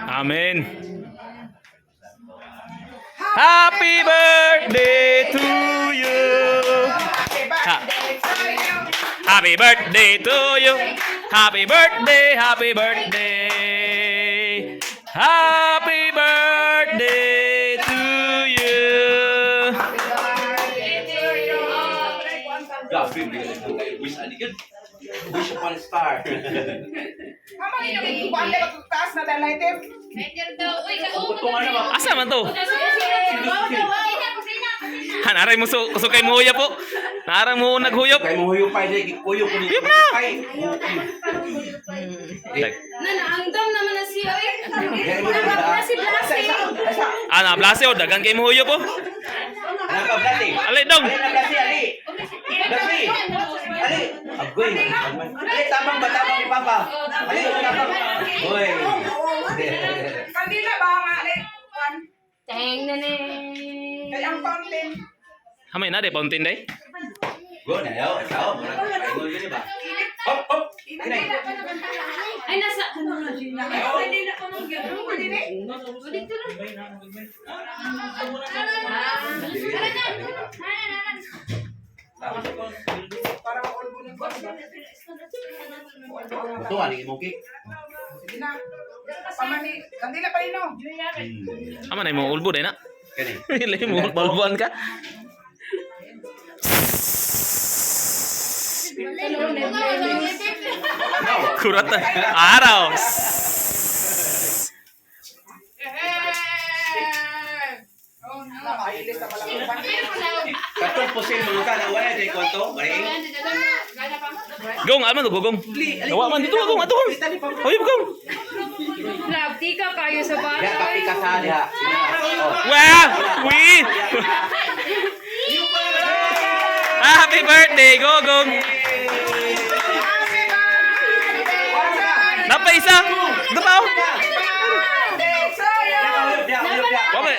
Amen. Happy birthday to you. Happy birthday to you. Happy birthday, happy birthday. Happy birthday to you. Wish upon a star. Mama, yung kuwanda ka taas na dalaitip. Asa man to? Naray mo kusukay mo huya po. Naray mo naghuyop. Kaya mo huyop pa dyan. Huyop ko Huyop na! Nanaangdam naman na siya eh. Na si Blasi. Na Blasi o dagan kay mo huyop po. Ano ka, Blasi? Ali dong. Ali na, Blasi, Ali. Blasi. Ali. Agoy. Ali, tabang ba? Tabang ni Papa. Ali, tabang. Uy. Kandila ba nga, Ali? Teng na ne. Kaya ang fountain. Hamay na de fountain day. Go na, yaw. Sao. Paingol yun, ba? Hop, hop. Kinay. Ay, nasa. Hindi na pa mag-gano'n. Hindi na. Dito na. Para maulbo ng basa. Ito, alingin mo, cake. Sige na. Pamani. Kandila pa rin, no? Ama na mo ulbo day na. Kani. Ile mo balbuan ka. Kurat na. Araw. Nakailis na pala ng pamilya. Katong pusin mo ka na wala dyan konto. Maring. Gong, aman to gong. Gawa man dito gong ato. Hoy gong. Grabe ka kayo sa Ya, bahay. kapi ka sa diha. Oh. Wow! Wi! Happy birthday, Gogong! Napa isa? Dapaw? Wala.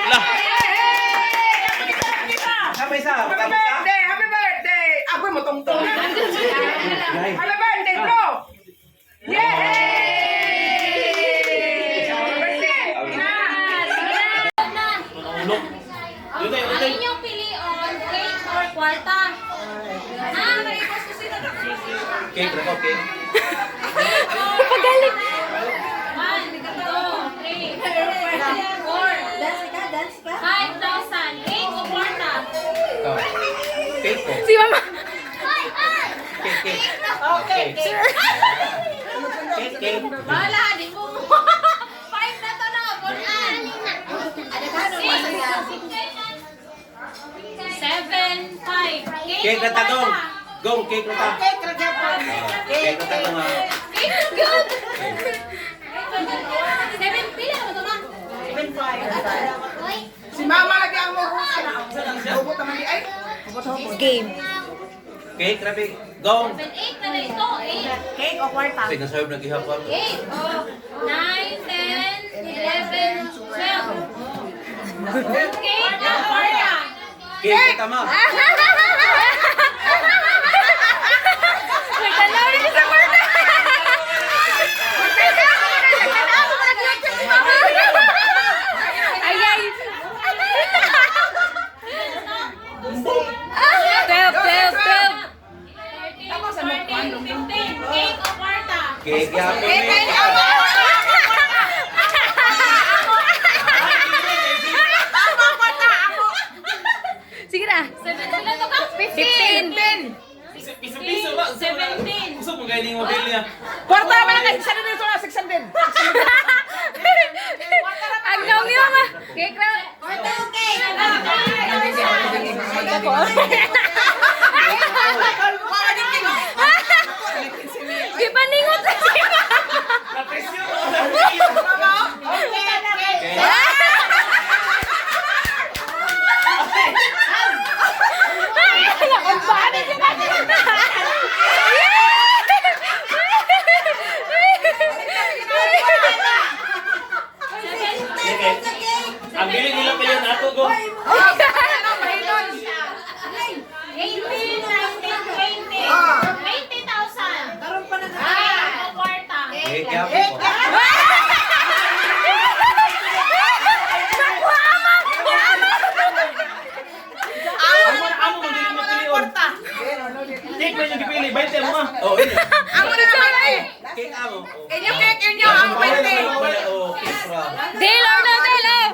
Lah. Happy sa. Happy birthday! Happy birthday! Ako mo tungtong. Happy birthday, bro! Yay! Happy birthday! Ang inyong pilion, cake or kwarta? May ipasusin na Cake ra ko, cake. Pagalit. 1, 2, 3, 4. Dance ka? 5,000. Cake o kwarta? Oh. Cake ko. Si Mama. Cake, cake. Okay, okay. Cake, cake. Wala, di mo. 5 na to na. Bulan. Ada ka nung masaya? 7, 5. Cake na tanong. Go, cake na ta. Okay, kerja pa. Cake na tanong ha. Cake is good. 7 pila mo to na. 7.5. Si Mama lagi ang muhusan. Hubot naman di ay. Game. Cake, rabi. Go. 7, 8 na na ito. 8. Cake o kwarta? Sige, naserve na gihapon. 8, 9, 10, 11, 12. Cake o kwarta? Cake na tama. Nagtanaw rin sa kwarta. Ay, ay. 12. Cake o kwarta? Cake gihapon Cake, ni. cake, ako! Sige na. 7 sila to ka. Piso-piso ba? 17. Gusto mo gaya yung model niya. Kwarta naman ang kasi 600 dito na 600. Ang dami mo. Cake na. Di pa ningot na siya. Napresyo! Ang biling nila pa yan ato go. 20,000. Karoon pa na Kwarta. Cake up po. Amo mo dili mo pilion. Cake mo yung gipili, 20 mo ah. Oh, yun. Amo na naman eh. Cake amo. Inyo cake inyo ang 20. Oh, cake from. Dealer na, dealer.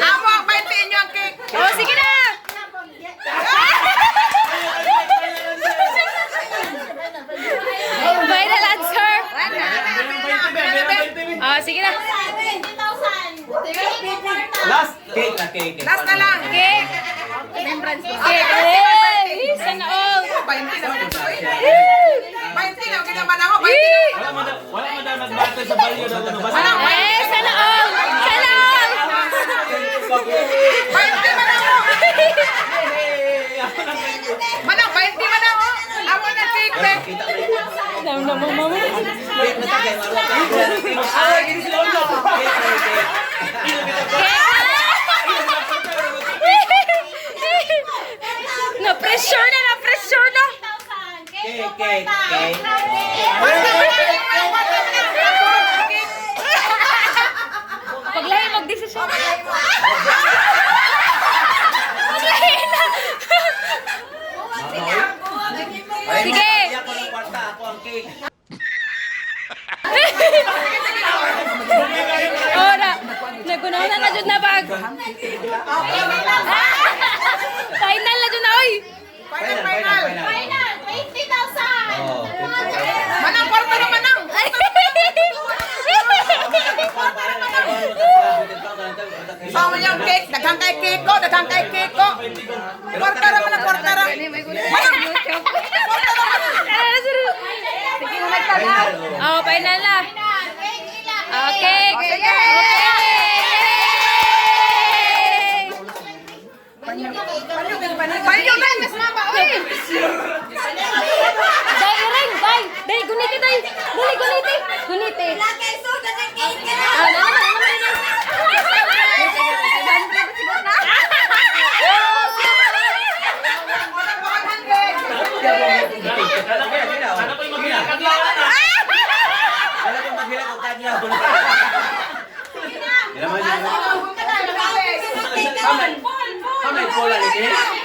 Amo ang 20 inyo ang cake. Oh, sige na. Final answer. Oh, sige na. 20,000. Last cake na cake. Last na lang. Cake. Cake. Eh, sana all. 20 na. 20 na. Ginaman ako. 20 na. Wala mo na mag-battle sa balyo na ano. Basta Eh, sana all. Sana all. 20 man ako. Manang 20 man ako. Amo na cake. Kita mo yun. Nam nam mama. Cake na tagay. Ay, gini sila ulo. Cake na cake. Na pressure na, na pressure na. Cake, cake, cake. Paglahi magdesisyon. Paglahi na. Sige. Iyak ko ng kwarta. Ako ang cake. Ora, nagunaw na jud na bag. Final na jud na oy. Final, final. Final 20,000. Oh, Manang kwarta na manang. Sama niyo ang cake. Daghang kay cake ko. Daghang kay cake ko. Kwarta na manang kwarta na. Manang. Sige mo nagtala. Oh, final na. Okay. Sige. Panyo na. Mas mama. Uy. Dai ring, dai. Dai guniti dai. Dali guniti. Guniti. Lagay soda ng cake ka na. Ah, naman. Ano ko yung maghilakadlawan na? Wala kang maghilak ang kadlaw. Hindi naman yun. Cake ka na. How many pola ni cake?